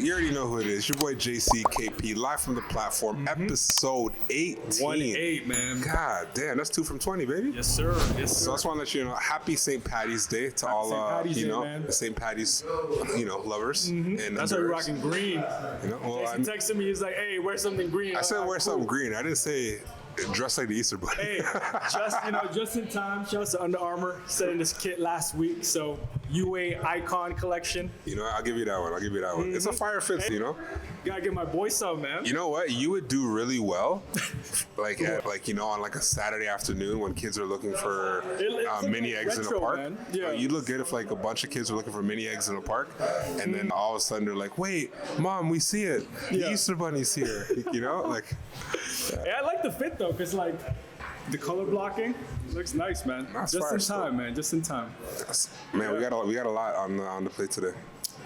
You already know who it is. Your boy JCKP, live from the platform, episode 18. 1-8, man. God damn, that's 2 from 20, baby. Yes, sir. Yes, sir. So I just want to let you know, happy St. Patty's Day to all, man. the St. Patty's, lovers. And that's why you're rocking green. Well, Jason texted me. He's like, "Hey, wear something green." I said wear something green. I didn't say dress like the Easter Bunny. Hey, just in time. Shout out to Under Armour sending this kit last week. So UA Icon collection. I'll give you that one. It's a fire fit, Gotta give my boy some, man. You know what? You would do really well, on like a Saturday afternoon when kids are looking for mini eggs in the park. Man. Yeah. You'd look good if like a bunch of kids are looking for mini eggs in the park, and then all of a sudden they're like, "Wait, Mom, we see it. The Easter Bunny's here." Yeah, I like the fit though, cause like the color blocking looks nice, man. Just in time. Man, we got a lot on the plate today.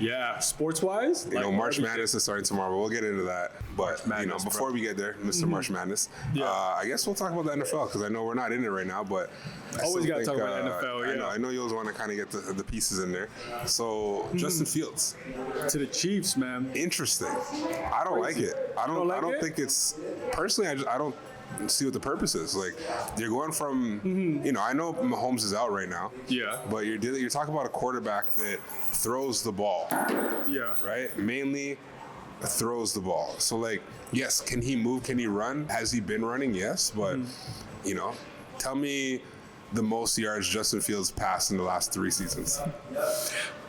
Yeah, sports-wise, March Madness is starting tomorrow, but we'll get into that. But before we get there, Mr. March Madness, I guess we'll talk about the NFL because I know we're not in it right now, but always got to talk about the NFL. Yeah, I know you always want to kind of get the pieces in there. So Justin Fields to the Chiefs, man. Interesting. I don't like it. I don't think it's personally. I don't see what the purpose is. Like, you're going from, I know Mahomes is out right now. Yeah. But you're talking about a quarterback that throws the ball. Yeah. Right? Mainly throws the ball. So, like, yes, can he move? Can he run? Has he been running? Yes. But, tell me the most yards Justin Fields passed in the last 3 seasons.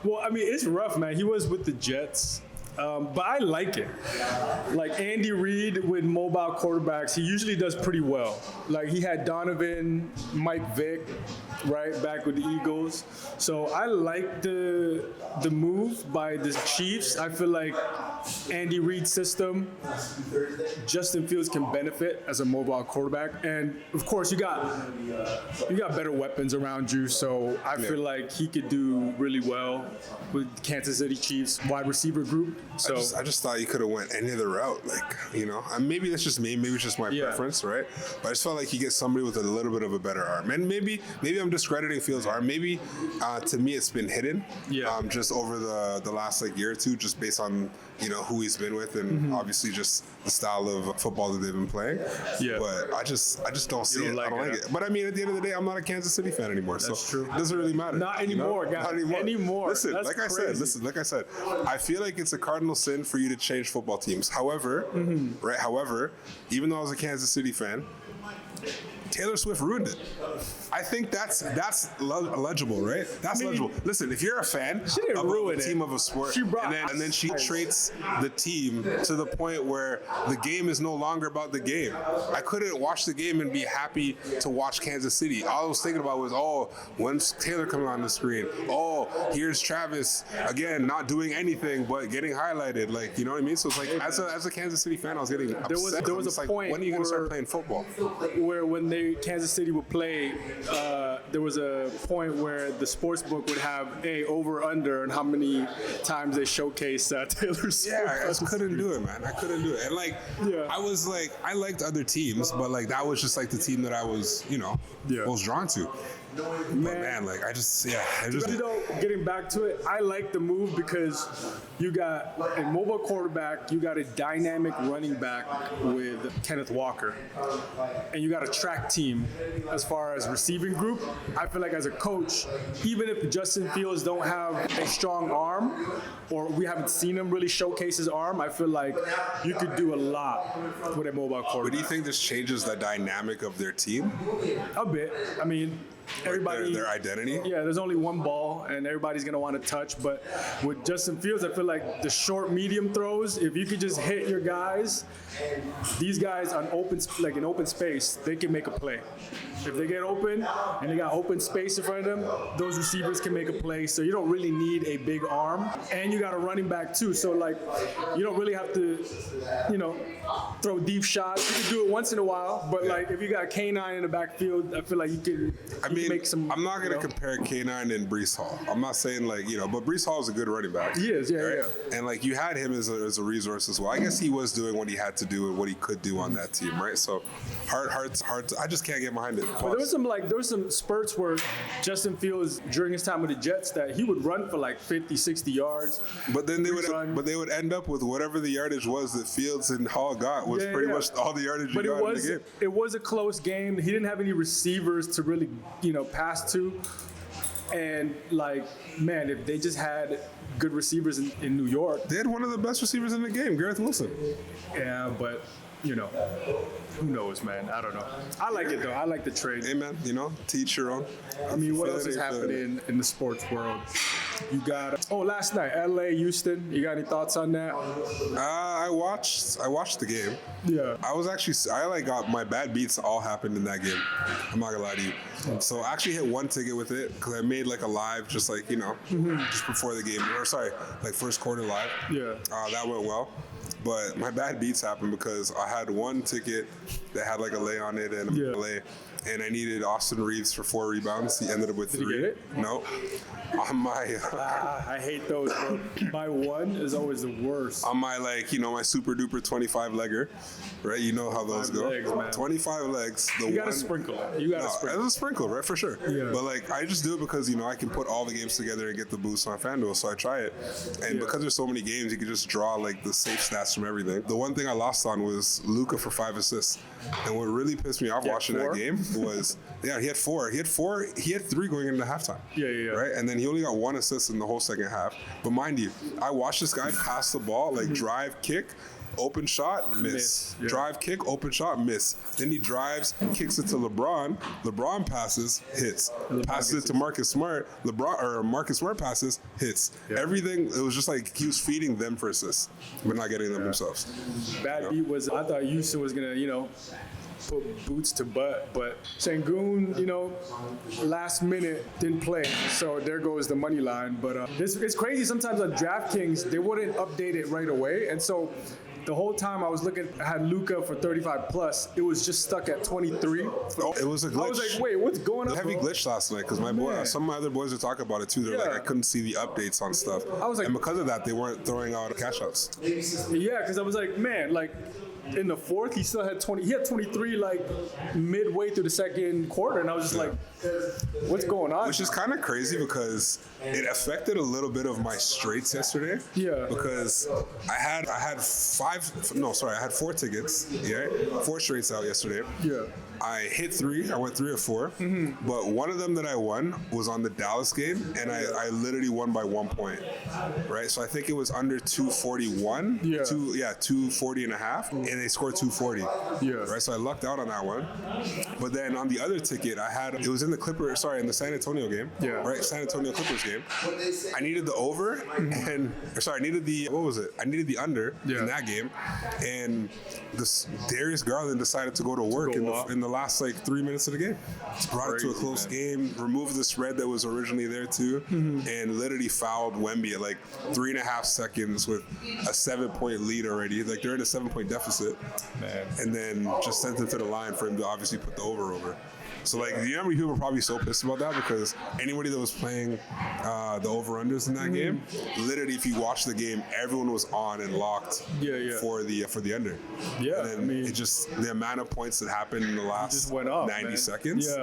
Well, I mean, it's rough, man. He was with the Jets. But I like it. Like Andy Reid with mobile quarterbacks, he usually does pretty well. Like he had Donovan, Mike Vick, right, back with the Eagles. So I like the move by the Chiefs. I feel like Andy Reid's system, Justin Fields can benefit as a mobile quarterback. And of course you got better weapons around you. So I feel like he could do really well with Kansas City Chiefs wide receiver group. So I just thought you could have went any other route, maybe that's just me, maybe it's just my preference, right? But I just felt like you get somebody with a little bit of a better arm, and maybe I'm discrediting Fields' arm. Maybe to me it's been hidden, just over the last year or two, just based on who he's been with, and obviously just the style of football that they've been playing. Yeah. But I just don't see it. I don't like it. But I mean, at the end of the day, I'm not a Kansas City fan anymore, that's so true. It doesn't really matter. Not anymore, guys. Not anymore. Listen, that's like I said, I feel like it's a cardinal sin for you to change football teams. However, even though I was a Kansas City fan, Taylor Swift ruined it. I think that's legible, right? That's legible. Listen, if you're a fan of a team of a sport, and then she traits the team to the point where the game is no longer about the game. I couldn't watch the game and be happy to watch Kansas City. All I was thinking about was, when's Taylor coming on the screen? Here's Travis again, not doing anything but getting highlighted. You know what I mean? So it's like, as a Kansas City fan, I was getting upset. There was a point when are you going to start playing football? Where when Kansas City would play, there was a point where the sports book would have over/under and how many times they showcase Taylor Swift. Yeah, I couldn't do it, man. I couldn't do it. And I was I liked other teams, but that was just the team that I was, most drawn to. Man, getting back to it, I like the move because you got a mobile quarterback, you got a dynamic running back with Kenneth Walker, and you got a track team as far as receiving group. I feel like as a coach, even if Justin Fields don't have a strong arm, or we haven't seen him really showcase his arm, I feel like you could do a lot with a mobile quarterback. But do you think this changes the dynamic of their team? A bit. I mean, everybody, their identity? Yeah, there's only one ball, and everybody's going to want to touch. But with Justin Fields, I feel like the short, medium throws, if you could just hit your guys, these guys on open space, they can make a play. If they get open and they got open space in front of them, those receivers can make a play. So you don't really need a big arm, and you got a running back too. So you don't really have to, throw deep shots. You can do it once in a while, but if you got K9 in the backfield, I feel like you can. make some. I'm not gonna compare K9 and Brees Hall. I'm not saying like but Brees Hall is a good running back. He is, yeah. And like you had him as a resource as well. I guess he was doing what he had to do and what he could do on that team, right? So hard. I just can't get behind it. But there was some spurts where Justin Fields during his time with the Jets that he would run for like 50, 60 yards. But then they would end up with whatever the yardage was that Fields and Hall got was pretty much all the yardage you got in the game. It was a close game. He didn't have any receivers to really, pass to. And like, man, if they just had good receivers in New York. They had one of the best receivers in the game, Garrett Wilson. Yeah, but who knows, man? I don't know. I like it though. I like the trade. Hey, man, teach your own. I mean, what else is happening in the sports world? You got last night, LA, Houston. You got any thoughts on that? I watched the game. Yeah. I got my bad beats all happened in that game. I'm not gonna lie to you. So I actually hit one ticket with it because I made like a live, just like just before the game, like first quarter live. Yeah. That went well. But my bad beats happened because I had one ticket that had like a lay on it and a lay, and I needed Austin Reeves for 4 rebounds. He ended up with 3. Did he get it? No. On my I hate those, bro. My one is always the worst. On my my super duper 25 legger, right? You know how those go. Legs, man. 25 legs. You gotta sprinkle it. It's a sprinkle, right? For sure. Yeah. But like I just do it because I can put all the games together and get the boost on FanDuel, so I try it. And because there's so many games, you can just draw like the safe stats from everything. The one thing I lost on was Luka for 5 assists, and what really pissed me off watching that game was he had 4. He had 3 going into halftime. Yeah. Right, and then he only got 1 assist in the whole second half. But mind you, I watched this guy pass the ball, like drive, kick, open shot, miss. Yeah. Drive, kick, open shot, miss. Then he drives, kicks it to LeBron. LeBron passes, hits. Passes it to Marcus Smart. Marcus Smart passes, hits. Yeah. Everything, it was just like he was feeding them for assists, but not getting them themselves. Bad beat was, I thought Houston was going to, put boots to butt, but Sengun, last minute didn't play, so there goes the money line. But it's crazy sometimes on DraftKings, they wouldn't update it right away, and so the whole time I was looking, I had Luka for 35 plus. It was just stuck at 23. It was a glitch. I was like, wait, what's going on? Heavy glitch last night because some of my other boys were talking about it too. They're like, I couldn't see the updates on stuff. I was like, and because of that, they weren't throwing out cash outs. Yeah, because I was like, man, like. In the fourth, he still had 20. He had 23 like midway through the second quarter, and I was just like, "What's going on?" Which is kind of crazy because it affected a little bit of my straights yesterday. Yeah. Because I had 4 tickets. Yeah, 4 straights out yesterday. Yeah. I hit 3. I went 3 or 4. Mm-hmm. But one of them that I won was on the Dallas game, and I literally won by 1 point. Right. So I think it was under 241. Yeah. 240 and a half. And they scored 240. Yeah. Right. So I lucked out on that one. But then on the other ticket, it was in the San Antonio game. Yeah. Right. San Antonio Clippers game. I needed the over I needed the under in that game. And Darius Garland decided to go to work in the last like 3 minutes of the game. Brought it to a close game, removed the spread that was originally there too, and literally fouled Wemby at like 3.5 seconds with a 7-point lead already. Like they're in a 7-point deficit. Man. And then just sent him to the line for him to obviously put the over. So, like, you know how many people were probably so pissed about that? Because anybody that was playing the over-unders in that game, literally, if you watch the game, everyone was on and locked for the under. Yeah, and then the amount of points that happened in the last 90 seconds,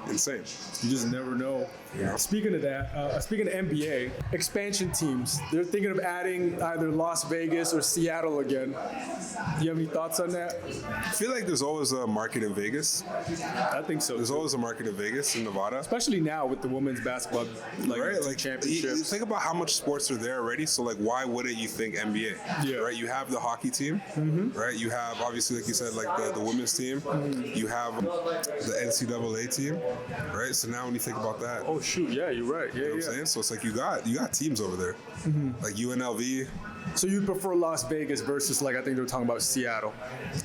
insane. You just never know. Yeah. Speaking of that, speaking of NBA, expansion teams, they're thinking of adding either Las Vegas or Seattle again. Do you have any thoughts on that? I feel like there's always a market in Vegas. I think so. There's always a market in Vegas, in Nevada. Especially now with the women's basketball championships. Think about how much sports are there already, so like why wouldn't you think NBA? Yeah. Right? You have the hockey team, right? You have, obviously, like you said, like the women's team. You have the NCAA team, right? So now when you think about that. Oh, shoot, yeah, you're right. Yeah, you know what I'm saying? So it's like you got teams over there. Like UNLV. So you prefer Las Vegas versus, like, I think they were talking about Seattle.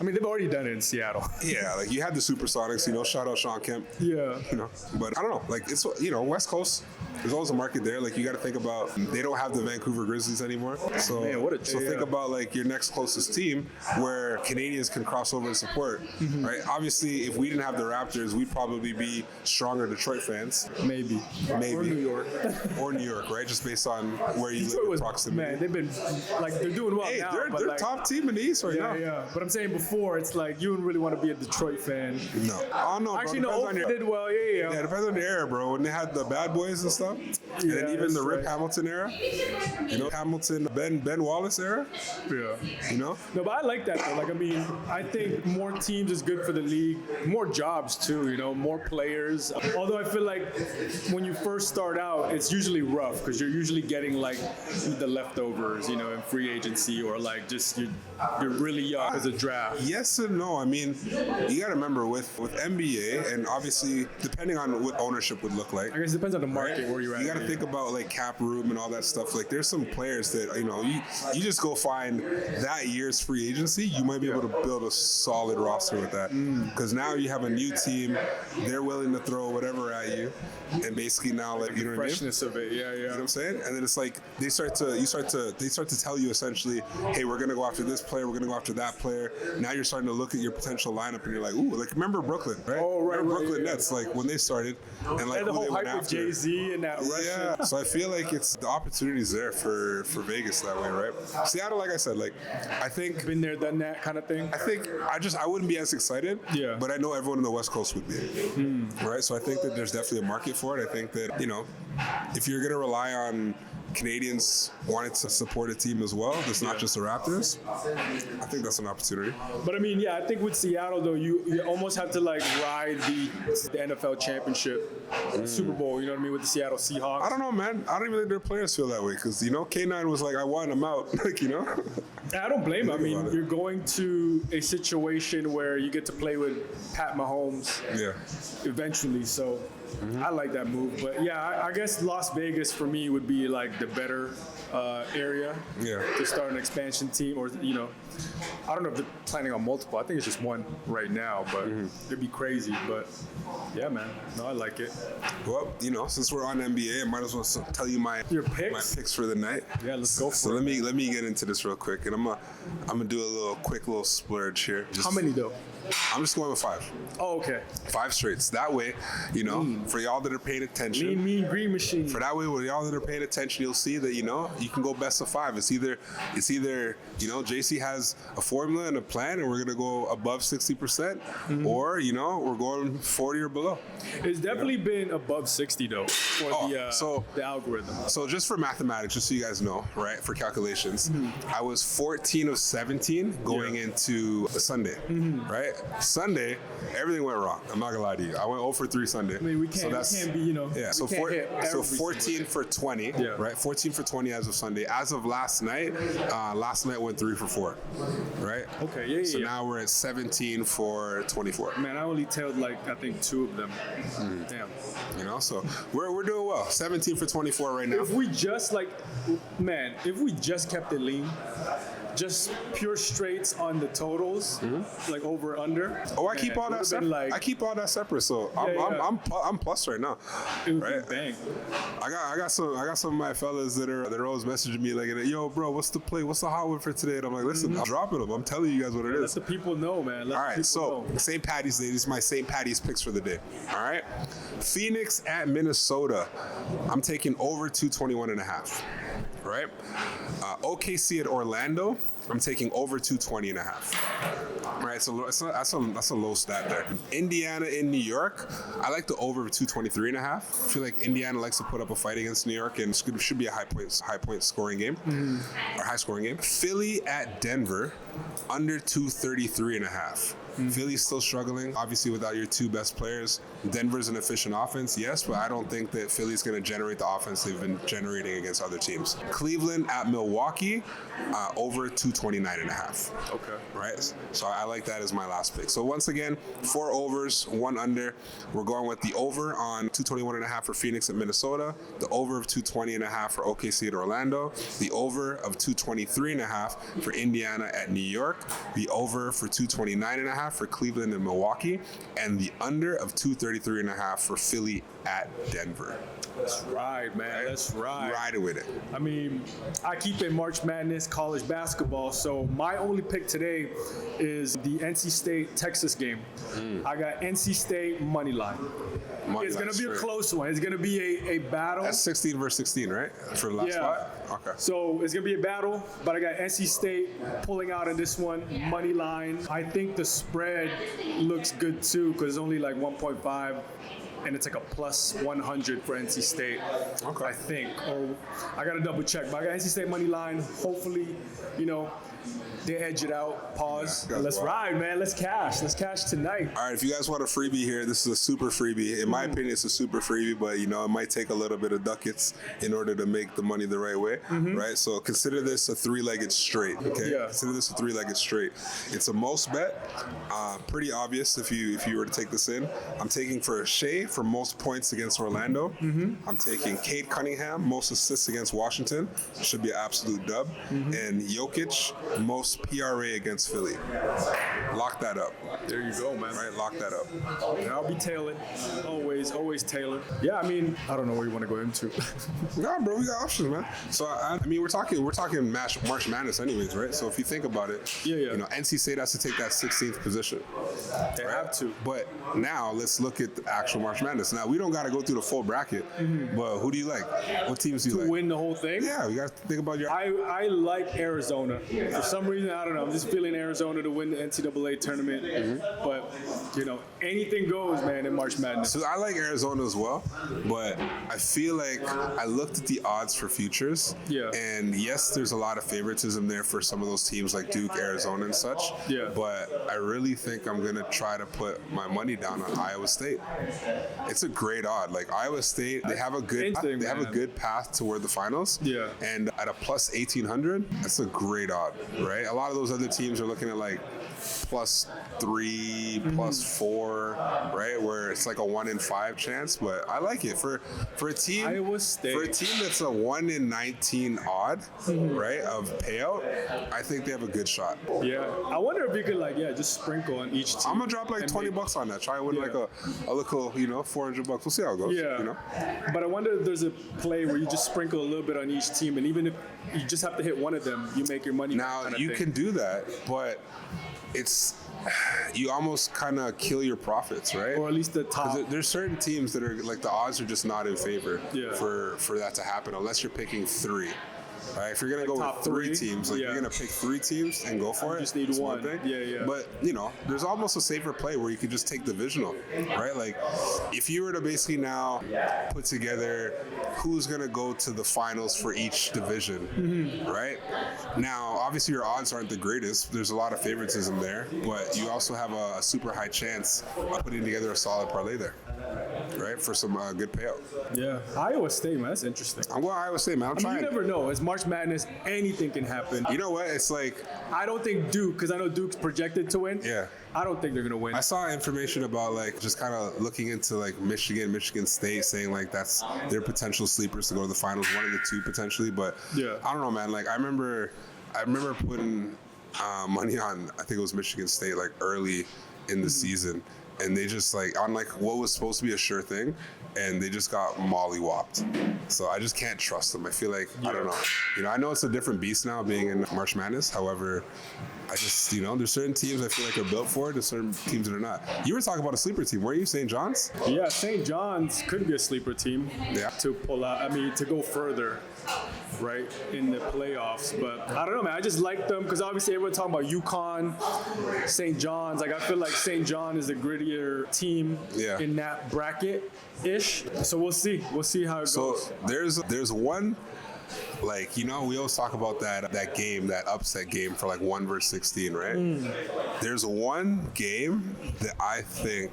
I mean, they've already done it in Seattle. Yeah, like you had the Supersonics, shout out Sean Kemp. Yeah. But I don't know, like it's, West Coast, there's always a market there. Like, you got to think about, they don't have the Vancouver Grizzlies anymore. So, Man, what a so think about like your next closest team where Canadians can cross over and support, right? Obviously, if we didn't have the Raptors, we'd probably be stronger Detroit fans. Maybe. Or New York. Or New York, right? Just based on where you Detroit live in was, proximity. man, they've been, like, they're doing well Hey, now. they're but like, top team in the East right now. Yeah. But I'm saying before, it's like, you wouldn't really want to be a Detroit fan. No. Oh, no, bro. Actually, Depends no, on Oakland your- did well. Yeah. Yeah, it depends on the era, bro. When they had the Bad Boys and stuff, and then Yeah, even the that's Rip right. Hamilton era, you know, Hamilton, Ben Wallace era, Yeah. you know? No, but I like that though. Like, I mean, I think more teams is good for the league, more jobs too, you know, more players. Although I feel like when you first start out, it's usually rough because you're usually getting like the leftovers, you know, in free agency, or like just you're really young as a draft. Yes and no. I mean, you got to remember with NBA, and obviously depending on what ownership would look like. I guess it depends on the market where you're at. You got to think about like cap room and all that stuff. Like, there's some players that, you know, you just go find that year's free agency, you might be able to build a solid roster with that. Because now you have a new team, they're willing to throw whatever at you, and basically now, like, you know what I mean? freshness of it. Yeah. You know what I'm saying? And then it's like they start to tell you essentially, hey, we're gonna go after this player, we're gonna go after that player. Now you're starting to look at your potential lineup and you're like, ooh, like, remember Brooklyn, right? Oh, right, Remember right, Brooklyn yeah. Nets, like when they started, and like And the who they whole went hype with after. Jay-Z and that Russian. Yeah, so I feel like it's the opportunities there for Vegas that way, right? Seattle, like I said, like I think Been there, done that kind of thing. I wouldn't be as excited. Yeah. But I know everyone in the West Coast would be. Right? So I think that there's definitely a market for it. I think that, you know, if you're gonna rely on Canadians wanting to support a team as well, that's not just the Raptors, I think that's an opportunity. But I mean, yeah, I think with Seattle though, you almost have to like ride the NFL championship, Super Bowl. You know what I mean, with the Seattle Seahawks. I don't know, man. I don't even think their players feel that way because, you know, K9 was like, I want him out. Like, you know? I don't blame him. I Think mean, about it. you're going to a situation where you get to play with Pat Mahomes Yeah. eventually, so I like that move. But yeah, I guess Las Vegas for me would be like the better area Yeah. to start an expansion team, or you know, I don't know if they're planning on multiple. I think it's just one right now, but it'd be crazy. But yeah, man, no, I like it. Well, you know, since we're on NBA, I might as well tell you Your my picks? picks for the night. Yeah, let's go for So it. let me get into this real quick, and I'm gonna do a quick little splurge here. How many though? I'm just going with 5. Oh, okay. 5 straights. That way, you know, for y'all that are paying attention. Mean Green Machine. For that way, with y'all that are paying attention, you'll see that, you know, you can go best of 5. It's either, you know, JC has a formula and a plan, and we're gonna go above 60%, or, you know, we're going 40 or below. It's definitely been above 60 though for the algorithm. So just for mathematics, just so you guys know, right, for calculations, I was 14 of 17 going into Sunday, right? Sunday, everything went wrong. I'm not gonna lie to you. I went 0 for 3 Sunday. I mean, we can't be, you know. Yeah, so we can't hit every 14 for 20, Yeah. right? 14 for 20 as of Sunday. As of last night went 3 for 4, right? Okay, yeah. So now we're at 17 for 24. Man, I only tailed like I think 2 of them. Damn. You know, so we're doing well. 17 for 24 right now. If we just if we just kept it lean, just pure straights on the totals, like over under. Oh, I keep all that separate. Like, I keep all that separate. So I'm plus right now. it would Right. be bang. I got some of my fellas that are always messaging me like, yo, bro, what's the play? What's the hot one for today? And I'm like, listen, I'm dropping them. I'm telling you guys what it Let is. the people know, man. All right, so St. Patty's Day. These are my St. Patty's picks for the day. All right, Phoenix at Minnesota. I'm taking over 221.5. Right, OKC at Orlando. I'm taking over 220.5. Right, so that's a low stat there. Indiana in New York. I like the over of 223.5. I feel like Indiana likes to put up a fight against New York, and it should be a high point scoring game, or high scoring game. Philly at Denver, under 233.5. Philly's still struggling, obviously, without your 2 best players. Denver's an efficient offense, yes, but I don't think that Philly's going to generate the offense they've been generating against other teams. Cleveland at Milwaukee, over 229.5. Okay. Right? So I like that as my last pick. So once again, 4 overs, 1 under. We're going with the over on 221.5 for Phoenix at Minnesota, the over of 220.5 for OKC at Orlando, the over of 223.5 for Indiana at New York, the over for 229.5 2.5 for Cleveland and Milwaukee, and the under of 233.5 for Philly at Denver. Let's ride, man. Let's ride. Ride with it. I mean, I keep it March Madness college basketball, so my only pick today is the NC State-Texas game. I got NC State money line. It's going to be a close one. It's going to be a battle. That's 16 versus 16, right? For the last spot? Okay. So it's going to be a battle, but I got NC State pulling out in this one, money line. I think the spread looks good too, because it's only like 1.5. And it's like a plus 100 for NC State, I think. Or I got to double check. But I got NC State money line. Hopefully, they edge it out. Pause. Let's ride, man. Let's cash. Let's cash tonight. All right, if you guys want a freebie here, this is a super freebie. In my opinion, it's a super freebie, but it might take a little bit of ducats in order to make the money the right way, right? So consider this a three-legged straight, okay? Yeah. Consider this a three-legged straight. It's a most bet. Pretty obvious if you were to take this in. I'm taking for Shea for most points against Orlando. I'm taking Cade Cunningham, most assists against Washington. Should be an absolute dub. And Jokic, most PRA against Philly. Lock that up. There you go, man. Right, lock that up. And I'll be tailored. Always tailored. Yeah, I mean, I don't know where you want to go into. Nah, bro, we got options, man. So I mean, we're talking March Madness, anyways, right? So if you think about it, NC State has to take that 16th position. They have to. But now let's look at the actual March Madness. Now we don't got to go through the full bracket, but who do you like? What teams do you like? To win the whole thing? Yeah, you got to think about your. I like Arizona. For some reason, I don't know. I'm just feeling Arizona to win the NCAA tournament. But anything goes, man, in March Madness. So I like Arizona as well, but I feel like I looked at the odds for futures. Yeah. And yes, there's a lot of favoritism there for some of those teams like Duke, Arizona, and such. Yeah. But I really think I'm gonna try to put my money down on Iowa State. It's a great odd. Like Iowa State, they have a good path toward the finals. Yeah. And at a plus 1800, that's a great odd, right? A lot of those other teams are looking at like +3, +4, right? Where it's like a 1 in 5 chance, but I like it for a team. Iowa State. For a team that's a 1 in 19 odd, right, of payout. I think they have a good shot. Yeah, I wonder if you could just sprinkle on each team. I'm gonna drop like $20 on that. Try to win like a little, $400. We'll see how it goes. Yeah. But I wonder if there's a play where you just sprinkle a little bit on each team, and even if you just have to hit one of them, you make your money. Now you can do that, but you almost kind of kill your profits, right? Or at least the top. There's certain teams that are like the odds are just not in favor for that to happen unless you're picking 3. Right, if you're gonna go with 3 teams, you're gonna pick 3 teams and go for it. You just need one thing. Yeah. But there's almost a safer play where you could just take divisional, right? Like if you were to basically now put together who's gonna go to the finals for each division, right? Now, obviously your odds aren't the greatest. There's a lot of favoritism there, but you also have a super high chance of putting together a solid parlay there. Right, for some good payout. Yeah, Iowa State, man, that's interesting. I'm going Iowa State, man. You never know. It's March Madness. Anything can happen. You know what? It's like I don't think Duke, because I know Duke's projected to win. Yeah. I don't think they're gonna win. I saw information about just kind of looking into Michigan State, saying that's their potential sleepers to go to the finals, one of the 2 potentially. But I don't know, man. I remember putting money on, I think it was Michigan State, early in the season. And they just on what was supposed to be a sure thing, and they just got mollywopped. So I just can't trust them. I feel I don't know. I know it's a different beast now being in March Madness. However, I just, there's certain teams I feel are built for it, there's certain teams that are not. You were talking about a sleeper team, weren't you? St. John's? Yeah, St. John's could be a sleeper team to pull out, to go further, right, in the playoffs. But I don't know, man. I just like them because obviously everyone's talking about UConn, St. John's. I feel like St. John is a grittier team in that bracket-ish. So we'll see. We'll see how it goes. So there's one... we always talk about that game, that upset game for 1 versus 16, right? There's one game that I think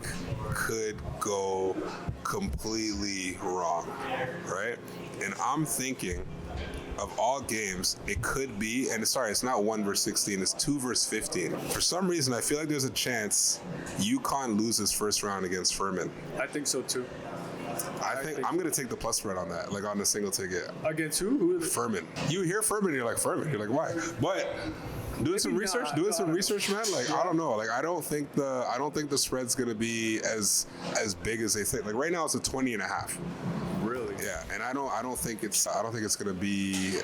could go completely wrong, right? And I'm thinking of all games, it could be, and it's not 1 versus 16, it's 2 versus 15. For some reason, I feel like there's a chance UConn loses first round against Furman. I think so too. I think I'm gonna take the plus spread on that, like on the single ticket. Against who? Who is it? Furman. You hear Furman, you're like Furman. You're like, why? But doing some research, man. Like I don't know. Like I don't think the spread's gonna be as big as they think. Like right now, it's a 20.5. Really? Yeah, and I don't think it's gonna be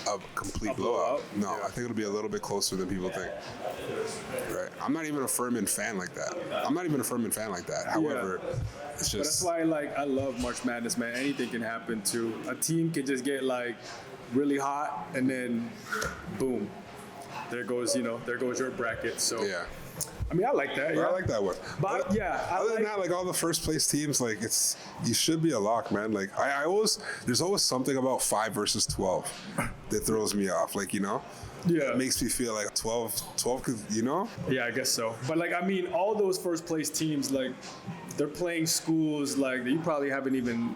a complete blowout. No, I think it'll be a little bit closer than people think. Right. I'm not even a Furman fan like that. However, it's just. But that's why I love March Madness, man. Anything can happen too. A team can just get like really hot and then boom. There goes your bracket. So yeah. I mean, I like that. Yeah. I like that one. But yeah, other than that, like all the first place teams, like you should be a lock, man. Like there's always something about 5 versus 12 that throws me off. Like Yeah. it makes me feel like 12 cause Yeah, I guess so. But I mean, all those first place teams, like they're playing schools like that you probably haven't even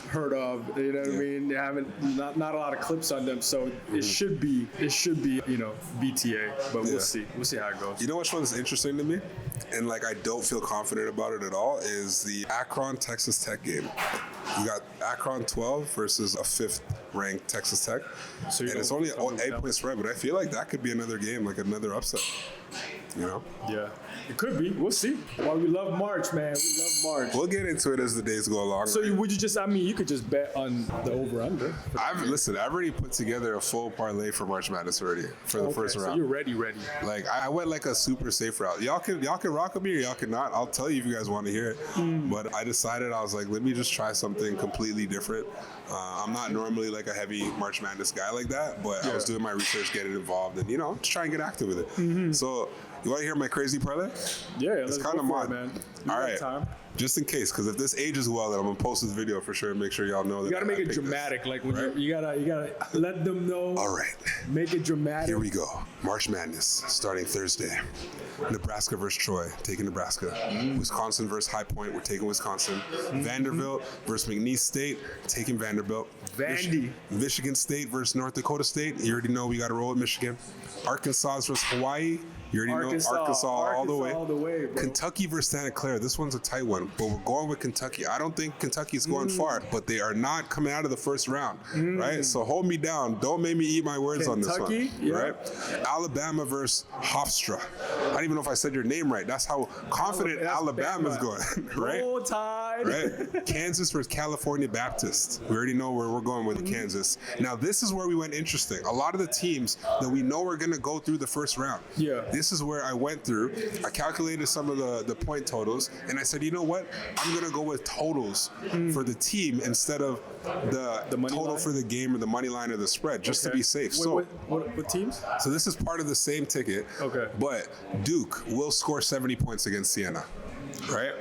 heard of. You know what I mean? They haven't not a lot of clips on them, so it should be BTA. But we'll see. We'll see how it goes. You know which one's interesting to me, and like I don't feel confident about it at all, is the Akron Texas Tech game. You got Akron 12 versus a 5th ranked Texas Tech, and it's only an 8-point spread. But I feel like that could be another game, like another upset. Yeah, it could be. We'll see. Well, we love March, man. We love March. We'll get into it as the days go along. So would you just? I mean, you could just bet on the over/under. I've already put together a full parlay for March Madness already for the first round. So you're ready. Like I went like a super safe route. Y'all can rock with me or y'all cannot. I'll tell you if you guys want to hear it. But I decided I was like, let me just try something completely different. I'm not normally like a heavy March Madness guy like that, but I was doing my research, getting involved, and just try and get active with it. So. You want to hear my crazy parlay? Yeah, it's kind of mine, man. All right, time. Just in case, because if this ages well, then I'm gonna post this video for sure and make sure y'all know that. You gotta make it dramatic, like when you gotta let them know. All right, make it dramatic. Here we go. March Madness starting Thursday. Nebraska versus Troy, taking Nebraska. Wisconsin versus High Point, we're taking Wisconsin. Vanderbilt versus McNeese State, taking Vanderbilt. Michigan State versus North Dakota State. You already know we got to roll with Michigan. Arkansas versus Hawaii. You already know Arkansas all the way. Kentucky versus Santa Clara. This one's a tight one, but we're going with Kentucky. I don't think Kentucky's going far, but they are not coming out of the first round, right? So hold me down. Don't make me eat my words on this one, right? Alabama versus Hofstra. I don't even know if I said your name right. That's how confident Alabama's going, right? Roll Tide. Right? Kansas versus California Baptist. We already know where we're going with Kansas. Now, this is where we went interesting. A lot of the teams that we know are going to go through the first round. Yeah. This is where I went through. I calculated some of the point totals, and I said, you know what? I'm going to go with totals for the team instead of the total line? For the game or the money line or the spread, just to be safe. What teams? So this is part of the same ticket. Okay. But Duke will score 70 points against Siena. Right?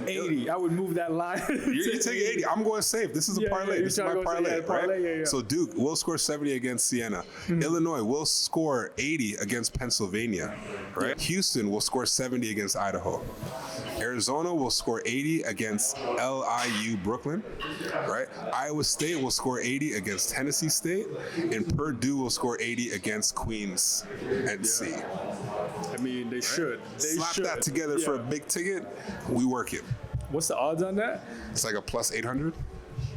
80. I would move that line. You take 80. I'm going safe. This is a parlay. This is my parlay, right? So Duke will score 70 against Siena. Illinois will score 80 against Pennsylvania. Right? Houston will score 70 against Idaho. Arizona will score 80 against LIU Brooklyn, right? Iowa State will score 80 against Tennessee State, and Purdue will score 80 against Queens NC. I mean, they should. Slap that together for a big ticket, we work it. What's the odds on that? It's like a plus 800.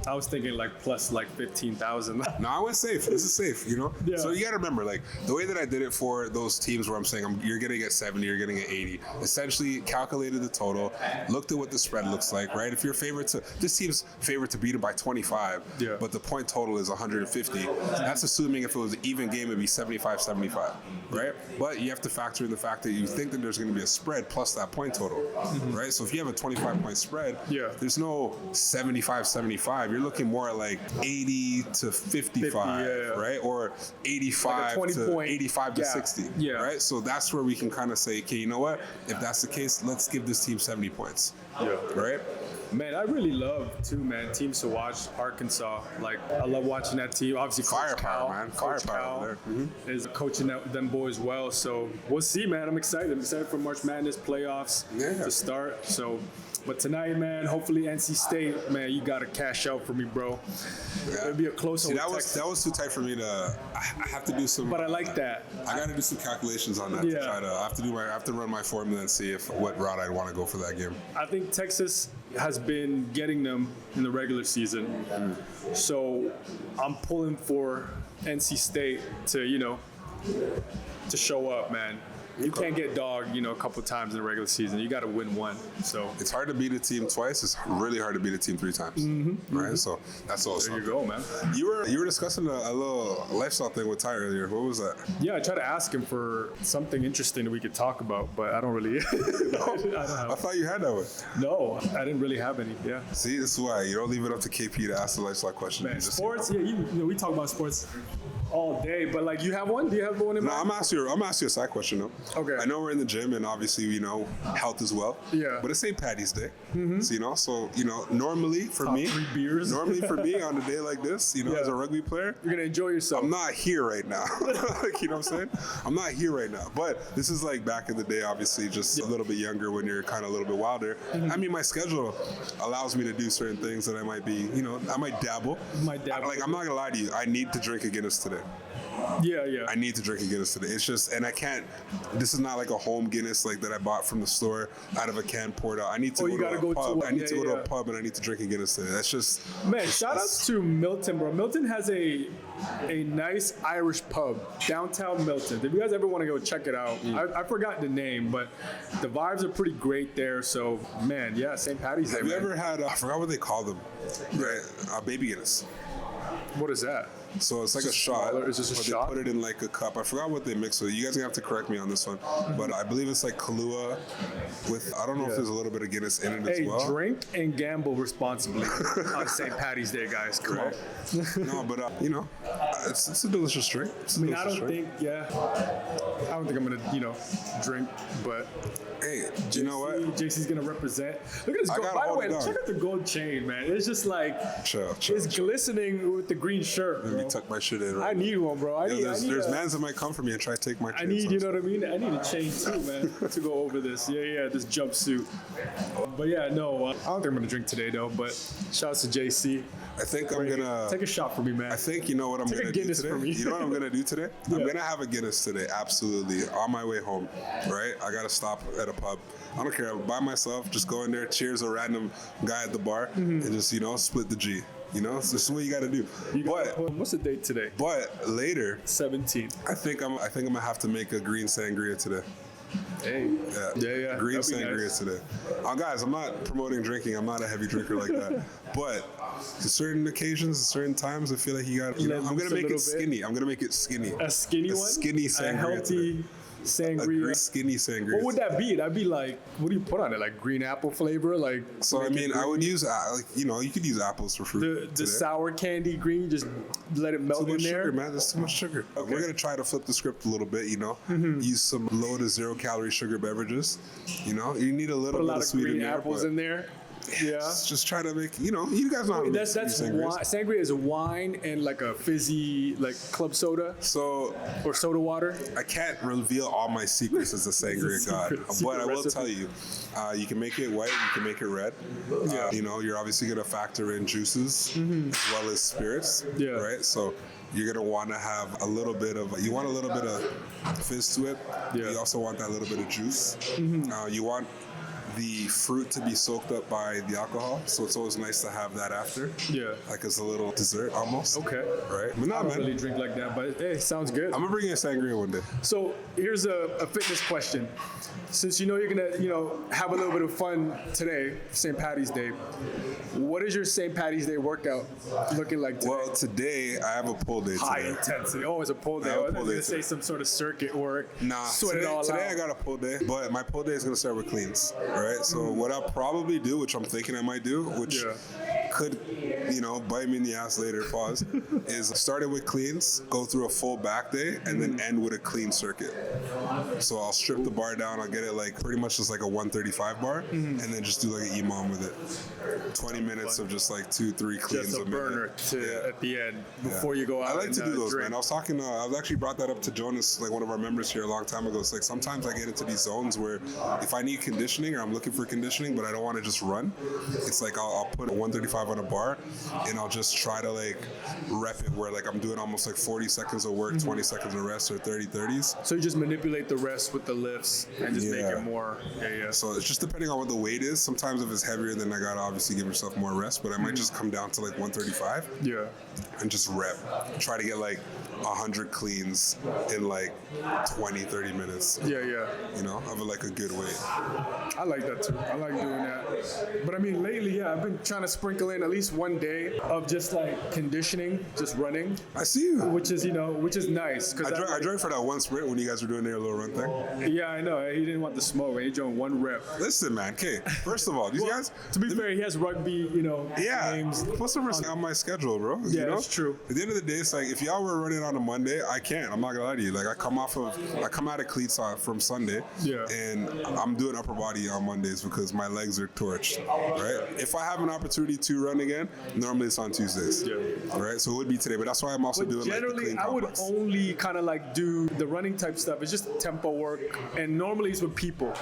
I was thinking plus 15,000. No, I went safe. This is safe, Yeah. So you got to remember, like the way that I did it for those teams where I'm saying you're going to get 70, you're going to get 80. Essentially, calculated the total, looked at what the spread looks like, right? If you're this team's favorite to beat it by 25, but the point total is 150. That's assuming if it was an even game, it'd be 75-75, right? But you have to factor in the fact that you think that there's going to be a spread plus that point total, right? So if you have a 25-point spread, there's no 75-75. You're looking more at like 80 to 55, right? Or 85 like to 85 to 60, right? So that's where we can kind of say, okay, you know what? If that's the case, let's give this team 70 points, right? Man, I really love too, man. Teams to watch, Arkansas. Like, I love watching that team. Obviously, firepower, man. Firepower there. Is coaching them boys well. So we'll see, man. I'm excited. I'm excited for March Madness playoffs to start. So, but tonight, man, hopefully NC State, man, you got to cash out for me, bro. It'll be a close one. That was too tight for me to. I have to do some. But I like that. I got to do some calculations on that to try to. I have to run my formula and see what route I'd want to go for that game. I think Texas has been getting them in the regular season. So I'm pulling for NC State to show up, man. You can't get dogged, a couple times in the regular season. You got to win one. So it's hard to beat a team twice. It's really hard to beat a team 3 times. Right? So that's awesome. there you go, man. You were discussing a little lifestyle thing with Ty earlier. What was that? Yeah, I tried to ask him for something interesting that we could talk about, but I don't really. I thought you had that one. No, I didn't really have any. Yeah. See, this is why you don't leave it up to KP to ask the lifestyle question. Man, sports. Yeah, we talk about sports all day, but like, you have one? Do you have one in mind? No, I'm asking you a side question though. Okay. I know we're in the gym and obviously health as well. Yeah. But it's St. Patty's Day. So normally for Top me, 3 beers. normally for me on a day like this, as a rugby player, You're gonna enjoy yourself. I'm not here right now. Like, you know what I'm saying? I'm not here right now. But this is like back in the day, obviously, just a little bit younger when you're kind of a little bit wilder. I mean, my schedule allows me to do certain things that I might be, I might dabble. Like, I'm not gonna lie to you. I need to drink a Guinness today. Yeah. I need to drink a Guinness today. It's just, and I can't. This is not like a home Guinness like that I bought from the store out of a can poured out. I need to go to a pub. I need to go to a pub and I need to drink a Guinness today. That's just. Man, shout out to Milton, bro. Milton has a nice Irish pub downtown Milton. If you guys ever want to go check it out, I forgot the name, but the vibes are pretty great there. So, man, yeah, St. Patty's Day. Have you ever had? I forgot what they call them. Right, baby Guinness. What is that? So it's like a shot. Is this a shot? They put it in like a cup. I forgot what they mix with. You guys are gonna have to correct me on this one. But I believe it's like Kahlua with, I don't know if there's a little bit of Guinness in it as well. Drink and gamble responsibly on St. Patty's Day, guys. Come on. No, but it's a delicious drink. I don't think I'm gonna, drink, but hey, do you know what? JC's gonna represent. Look at this gold. By the way, check out the gold chain, man. It's just like it's glistening with the green shirt. Let me tuck my shit in. Right? I need one, bro. There's mans that might come for me and try to take my chain. I need, you know what I mean? I need a chain too, man, to go over this. Yeah, this jumpsuit. But yeah, no, I don't think I'm gonna drink today though. But shouts to JC. I think I'm gonna take a shot for me, man. I think you know what I'm gonna do today. You know what I'm gonna do today? I'm gonna have a Guinness today. Absolutely, on my way home. Right? I gotta stop at a pub. I don't care. I'm by myself. Just go in there, cheers a random guy at the bar, and just split the G. So this is what you got to do. What's the date today? But later, 17th. I think I'm gonna have to make a green sangria today. Hey. Yeah. Green sangria today. Guys, I'm not promoting drinking. I'm not a heavy drinker like that. But to certain occasions, at certain times, I feel like you got. I'm gonna make it skinny. I'm gonna make it skinny. A skinny one. Skinny sangria. A healthy. Today. Sangria. Skinny sangria. What would that be? That'd be like, what do you put on it? Like green apple flavor? I would use, you could use apples for fruit. The sour candy green, just let it melt in there. Sugar, man. There's too much sugar. Okay. We're going to try to flip the script a little bit, Use some low to 0 calorie sugar beverages. You need a little bit of sweet green apples in there. Yeah. Just try to make, you guys know how to make sangria. Sangria is wine and like a fizzy, like club soda. Or soda water. I can't reveal all my secrets as a sangria god, but I will tell you, you can make it white, you can make it red. You're obviously going to factor in juices as well as spirits. Yeah. Right? So you're going to want to have a little bit of fizz to it. Yeah. You also want that little bit of juice. You want the fruit to be soaked up by the alcohol, so it's always nice to have that after. Yeah. Like as a little dessert almost. Okay. Right? But I don't really drink like that, but hey, sounds good. I'm gonna bring you a sangria one day. So here's a fitness question. Since you're gonna, have a little bit of fun today, St. Patty's Day, what is your St. Patty's Day workout looking like today? Well, today I have a pull day today. High intensity. Oh, it's a pull day. I was gonna say some sort of circuit work. Nah, today I got a pull day, but my pull day is gonna start with cleans. Right? So what I'll probably do, which I'm thinking I might do, which could, bite me in the ass later, pause, is start it with cleans, go through a full back day, and then end with a clean circuit. So I'll strip the bar down, I'll get it like pretty much just like a 135 bar, and then just do like an EMOM with it. 20 minutes of just like 2-3 cleans. Just a burner at the end before you go out. I like to do those, drink. man. I was actually brought that up to Jonas, like one of our members here a long time ago. It's like sometimes I get into these zones where if I need conditioning or I'm looking for conditioning, but I don't want to just run, it's like I'll put a 135 135 on a bar, and I'll just try to like rep it where like I'm doing almost like 40 seconds of work, 20 seconds of rest, or 30-30s. So you just manipulate the rest with the lifts and just make Yeah. it more. Yeah. So it's just depending on what the weight is. Sometimes if it's heavier, then I gotta obviously give myself more rest, but I might just come down to like 135 Yeah. and just rep. Try to get like 100 cleans in like 20-30 minutes. Yeah. You know, of like a good weight. I like that too. I like doing that. But I mean, lately, yeah, I've been trying to sprinkle in at least one day of just like conditioning, just running, I see you. which is nice. Cause I joined for that one sprint when you guys were doing their little run thing. Yeah, I know. He didn't want the smoke. He joined one rep. Listen, man. Okay, first of all, these guys. To be fair, he has rugby, Yeah, games. plus the rest on my schedule, bro. Yeah, you know? that's true. At the end of the day, it's like if y'all were running on a Monday, I can't. I'm not gonna lie to you. Like I come out of cleats from Sunday, Yeah. and I'm doing upper body on Mondays because my legs are torched. Right? If I have an opportunity to run again, normally it's on Tuesdays. Yeah. Right? So it would be today, but that's why I'm also But doing like the generally, clean I would complex. only kind of like do the running type stuff. It's just tempo work, and normally it's with people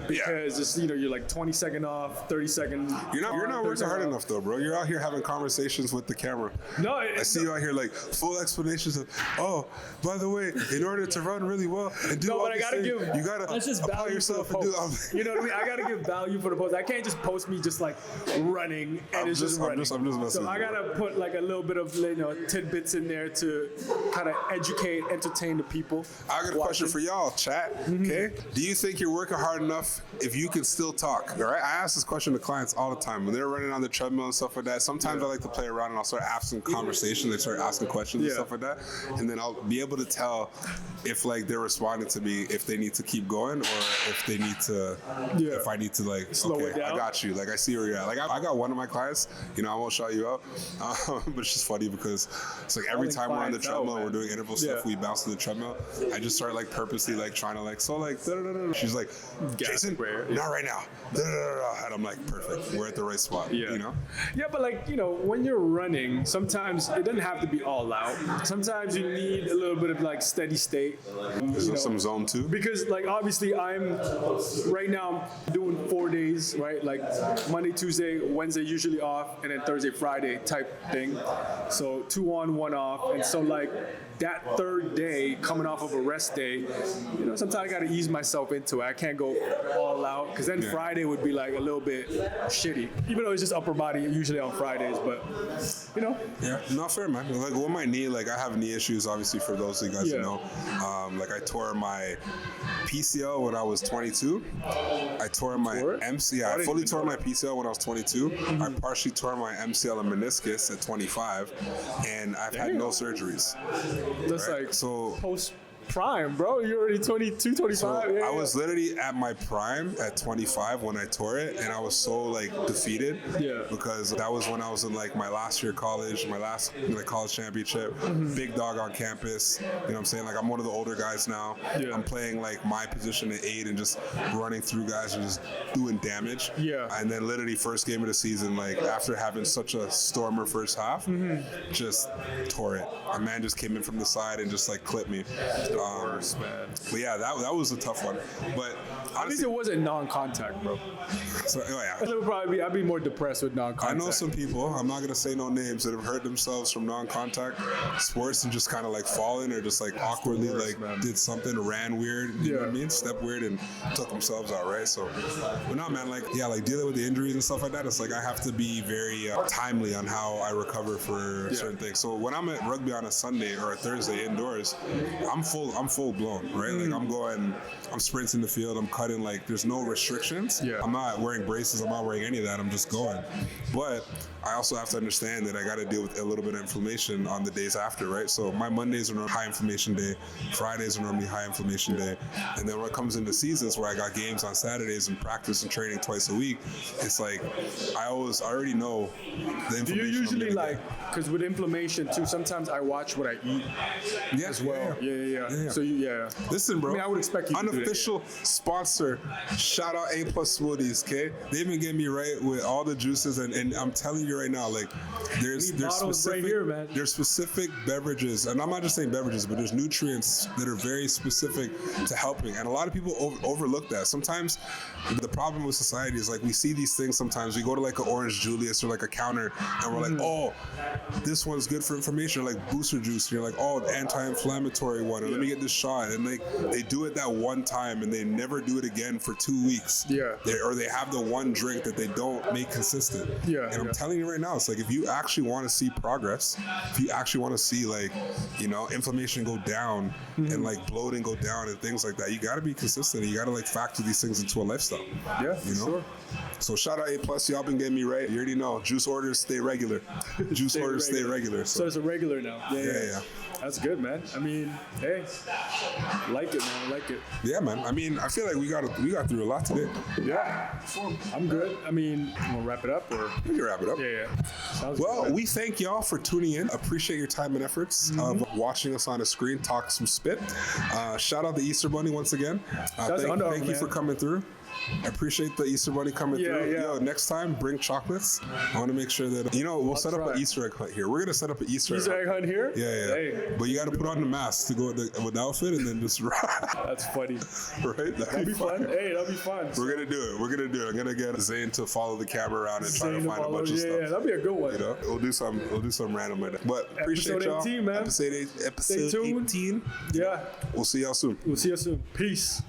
because it's you're like 20 second off, 30 second. You're not 30 working second hard off. enough though, bro. You're out here having conversations with the camera. No, I see you out here like full explanations of, oh, by the way, in order to run really well and do No, all but I these gotta things, give. you gotta That's just apply value yourself for and the do. post. You know what I mean? I gotta give value for the post. I can't just post me just like running and it's just running. I'm just messing So with I you. gotta put like a little bit of tidbits in there to kind of educate, entertain the people. I got a question for y'all, chat. Mm-hmm. Okay, do you think you're working hard enough if you can still talk? All right, I ask this question to clients all the time when they're running on the treadmill and stuff like that. Sometimes I like to play around and I'll start asking conversations. They start asking questions and Yeah. stuff like that, and then I'll be able to tell if like they're responding to me, if they need to keep going or if they need to, Yeah. if I need to like, Slow it okay, I down. got you. Like I see where you're at. Like I got one of my clients. I won't shout you out, but it's just funny because it's like every Calling time we're on the clients out, treadmill, man. we're doing interval stuff. Yeah. We bounce to the treadmill. I just start like purposely like trying to like da-da-da-da. She's like, Jason, prayer. not right now. Da-da-da-da. And I'm like, perfect. We're at the right spot. Yeah. You know? Yeah, but like, when you're running, sometimes it doesn't have to be all out. Sometimes you need a little bit of like steady state. Is there some zone too? Because like obviously right now I'm doing 4 days, right? Like Monday, Tuesday, Wednesday usually off, and then Thursday, Friday type thing. So 2 on, 1 off. And so like that third day coming off of a rest day, sometimes I gotta ease myself into it. I can't go all out because then Yeah. Friday would be like a little bit shitty. Even though it's just upper body usually on Fridays, but Yeah, not fair, man. Like with my knee, like I have knee issues. Obviously, for those of you guys who Yeah. know, like I tore my PCL when I was 22. I tore my tore it? MCL. I I didn't fully even tore know my that. PCL when I was 22. Mm-hmm. I partially tore my MCL and meniscus at 25, and I've had no surgeries. that's Right. like So post prime, bro. You're already 22, 25. So yeah, I was literally at my prime at 25 when I tore it, and I was so like defeated. Yeah. Because that was when I was in like my last year of college, my last college championship, Mm-hmm. big dog on campus. You know what I'm saying? Like I'm one of the older guys now. Yeah. I'm playing like my position at 8 and just running through guys and just doing damage. Yeah. And then literally first game of the season, like after having such a stormer first half, Mm-hmm. just tore it. A man just came in from the side and just like clipped me. worse, man. But yeah, that was a tough one. But At least honestly, it wasn't non-contact, bro. so, oh, yeah. It would probably be, I'd be more depressed with I non-contact. know some people, I'm not gonna say no names, that have hurt themselves from non-contact sports and just kind of like fallen or just like awkwardly worst, like man. did something, ran weird, you know what I Yeah. mean? Stepped weird and took themselves out, right? So, but no, man, like, yeah, like dealing with the injuries and stuff like that, it's like I have to be very timely on how I recover for certain things. So when I'm at rugby on a Sunday or a Thursday indoors, I'm full blown, right? Like I'm sprinting the field, I'm cutting, like there's no restrictions. Yeah. I'm not wearing braces, I'm not wearing any of that, I'm just going. But I also have to understand that I got to deal with a little bit of inflammation on the days after, right? So my Mondays are normally high inflammation day, Fridays are normally high inflammation day, and then when it comes into seasons where I got games on Saturdays and practice and training twice a week, it's like I already know the inflammation. Do you I'm usually gonna like, because with inflammation too, sometimes I watch what I eat get. as well. Yeah. Yeah. So yeah. Listen, bro. I mean, I would expect you to do that, unofficial sponsor. Shout out A Plus Smoothies, okay? They've been getting me right with all the juices, and I'm telling you right now, like there's specific right here, man. There's specific beverages, and I'm not just saying beverages, but there's nutrients that are very specific to helping, and a lot of people overlook that. Sometimes the problem with society is like we see these things. Sometimes we go to like an Orange Julius or like a counter, and we're like, oh, this one's good for information, or like booster juice, and you're like, oh, the anti-inflammatory one, or let me get this shot, and like they do it that one time, and they never do it again for 2 weeks. Yeah. Or they have the one drink that they don't make consistent. Yeah. And I'm telling you right now, it's like if you actually want to see progress, if you actually want to see like, you know, inflammation go down and like bloating go down and things like that, you got to be consistent. You got to like factor these things into a lifestyle. Yeah, you know? sure. So shout out A Plus, y'all been getting me right. You already know, juice orders stay regular. Juice orders stay regular. So it's a regular now. Yeah. That's good, man. I mean, hey, like it, man. Like it. Yeah, man. I mean, I feel like we got through a lot today. Yeah, I'm good. I mean, we'll wrap it up, or We can wrap it up. yeah. Sounds Well, good. we thank y'all for tuning in. Appreciate your time and efforts of watching us on a screen talk some spit. Shout out the Easter Bunny once again. That's Thank you man. for coming through. I appreciate the Easter Bunny coming through. Yeah. Yo, next time, bring chocolates. I want to make sure that, we'll set up try. an Easter egg hunt here. We're going to set up an Easter Easter egg hunt here? Yeah. Hey, But you got to put on the mask to go with the outfit and then just that's funny. right? That'd be fun. Hey, that'd be fun. We're going to do it. I'm going to get Zane to follow the camera around and try to find a bunch of stuff. Yeah, that'd be a good one. You know, we'll do some random like that. But appreciate Episode y'all. 18, man. Episode Stay tuned. 18. Yeah, We'll see y'all soon. we'll see you soon. Peace.